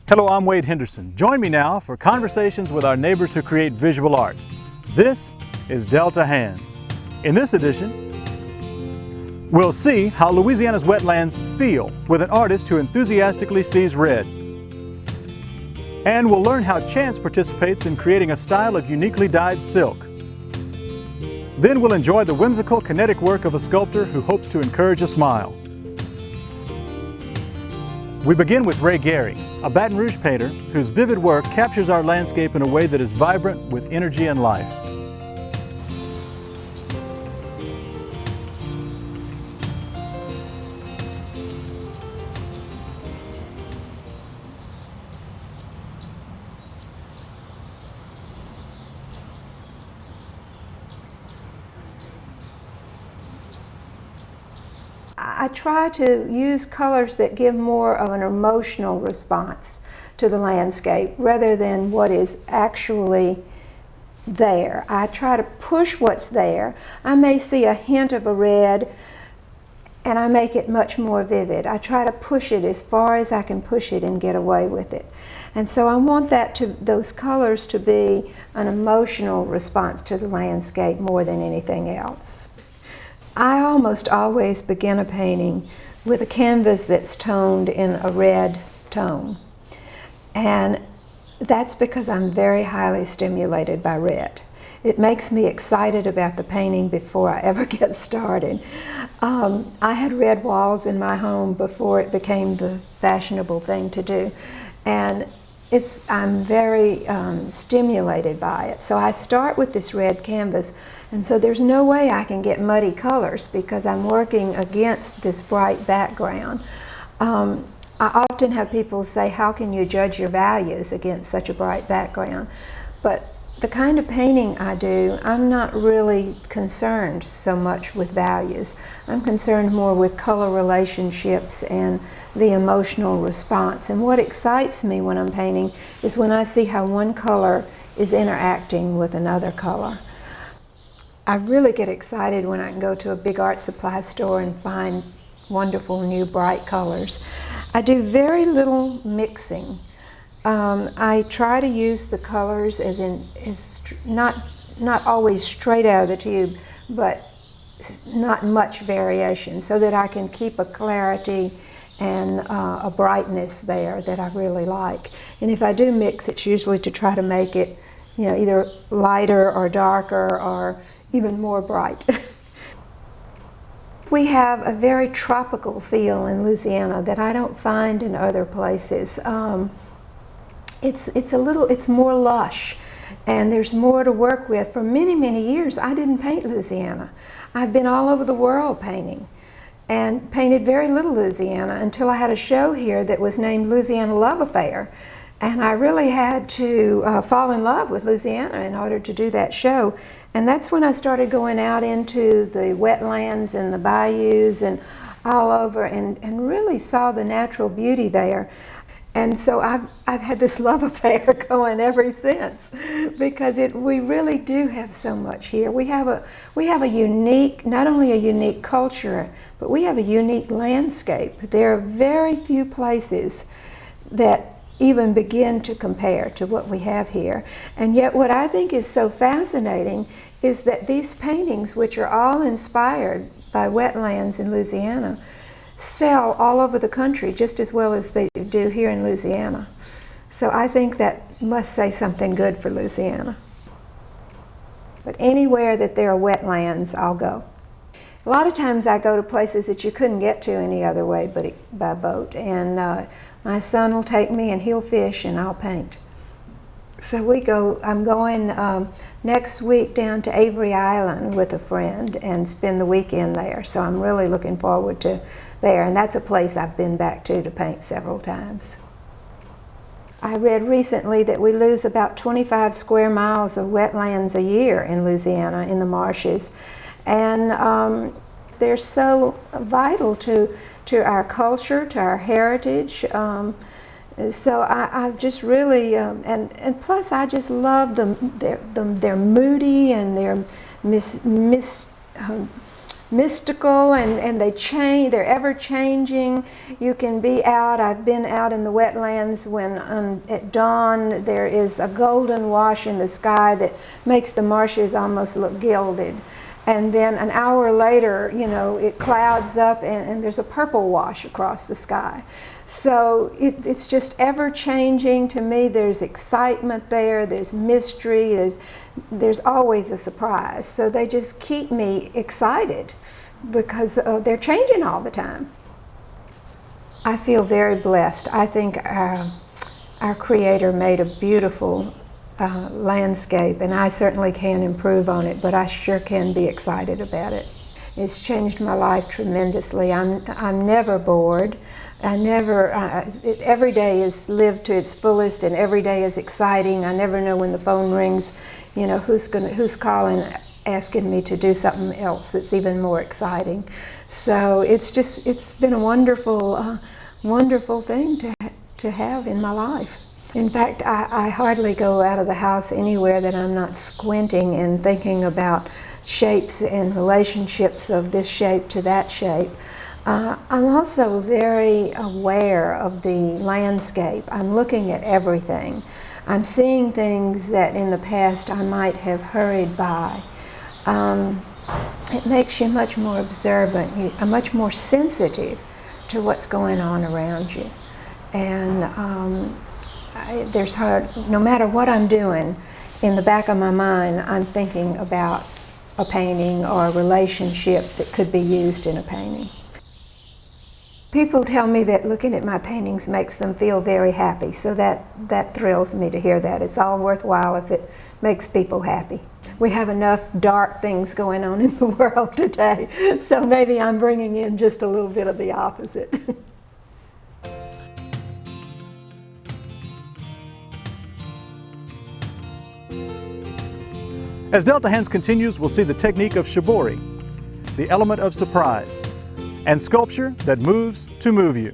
Hello, I'm Wade Henderson. Join me now for conversations with our neighbors who create visual art. This is Delta Hands. In this edition, we'll see how Louisiana's wetlands feel with an artist who enthusiastically sees red. And we'll learn how chance participates in creating a style of uniquely dyed silk. Then we'll enjoy the whimsical kinetic work of a sculptor who hopes to encourage a smile. We begin with Rhea Gary, a Baton Rouge painter whose vivid work captures our landscape in a way that is vibrant with energy and life. I try to use colors that give more of an emotional response to the landscape rather than what is actually there. I try to push what's there. I may see a hint of a red and I make it much more vivid. I try to push it as far as I can push it and get away with it. And so I want those colors to be an emotional response to the landscape more than anything else. I almost always begin a painting with a canvas that's toned in a red tone. And that's because I'm very highly stimulated by red. It makes me excited about the painting before I ever get started. I had red walls in my home before it became the fashionable thing to do. And I'm very stimulated by it. So I start with this red canvas, and so there's no way I can get muddy colors because I'm working against this bright background. I often have people say, how can you judge your values against such a bright background? But the kind of painting I do, I'm not really concerned so much with values. I'm concerned more with color relationships and the emotional response. And what excites me when I'm painting is when I see how one color is interacting with another color. I really get excited when I can go to a big art supply store and find wonderful new bright colors. I do very little mixing. I try to use the colors as not always straight out of the tube, but not much variation, so that I can keep a clarity and a brightness there that I really like. And if I do mix, it's usually to try to make it, either lighter or darker or even more bright. We have a very tropical feel in Louisiana that I don't find in other places. It's more lush, and there's more to work with. For many, many years, I didn't paint Louisiana. I've been all over the world painting, and painted very little Louisiana until I had a show here that was named Louisiana Love Affair. And I really had to fall in love with Louisiana in order to do that show. And that's when I started going out into the wetlands and the bayous and all over and really saw the natural beauty there. And so I've had this love affair going ever since, because we really do have so much here. We have a unique, not only a unique culture, but we have a unique landscape. There are very few places that even begin to compare to what we have here. And yet what I think is so fascinating is that these paintings, which are all inspired by wetlands in Louisiana, sell all over the country just as well as they do here in Louisiana. So I think that must say something good for Louisiana. But anywhere that there are wetlands, I'll go. A lot of times I go to places that you couldn't get to any other way but by boat. And my son will take me and he'll fish and I'll paint. So I'm going next week down to Avery Island with a friend and spend the weekend there. So I'm really looking forward to there. And that's a place I've been back to paint several times. I read recently that we lose about 25 square miles of wetlands a year in Louisiana in the marshes. And they're so vital to our culture, to our heritage. So I've just really, and plus I just love them. They're moody and they're mystical, and they change, they're ever changing. You can be out, I've been out in the wetlands when at dawn there is a golden wash in the sky that makes the marshes almost look gilded. And then an hour later, you know, it clouds up and there's a purple wash across the sky. So it's just ever changing. To me, there's excitement there, there's mystery, there's always a surprise. So they just keep me excited because they're changing all the time. I feel very blessed. I think our Creator made a beautiful landscape, and I certainly can improve on it, but I sure can be excited about it. It's changed my life tremendously. I'm never bored. Every day is lived to its fullest, and every day is exciting. I never know when the phone rings, you know, who's calling, asking me to do something else that's even more exciting. So it's been a wonderful, wonderful thing to have in my life. In fact, I hardly go out of the house anywhere that I'm not squinting and thinking about shapes and relationships of this shape to that shape. I'm also very aware of the landscape. I'm looking at everything. I'm seeing things that in the past I might have hurried by. It makes you much more observant, much more sensitive to what's going on around you. And no matter what I'm doing, in the back of my mind, I'm thinking about a painting or a relationship that could be used in a painting. People tell me that looking at my paintings makes them feel very happy, so that thrills me to hear that. It's all worthwhile if it makes people happy. We have enough dark things going on in the world today, so maybe I'm bringing in just a little bit of the opposite. As Delta Hands continues, we'll see the technique of shibori, the element of surprise, and sculpture that moves to move you.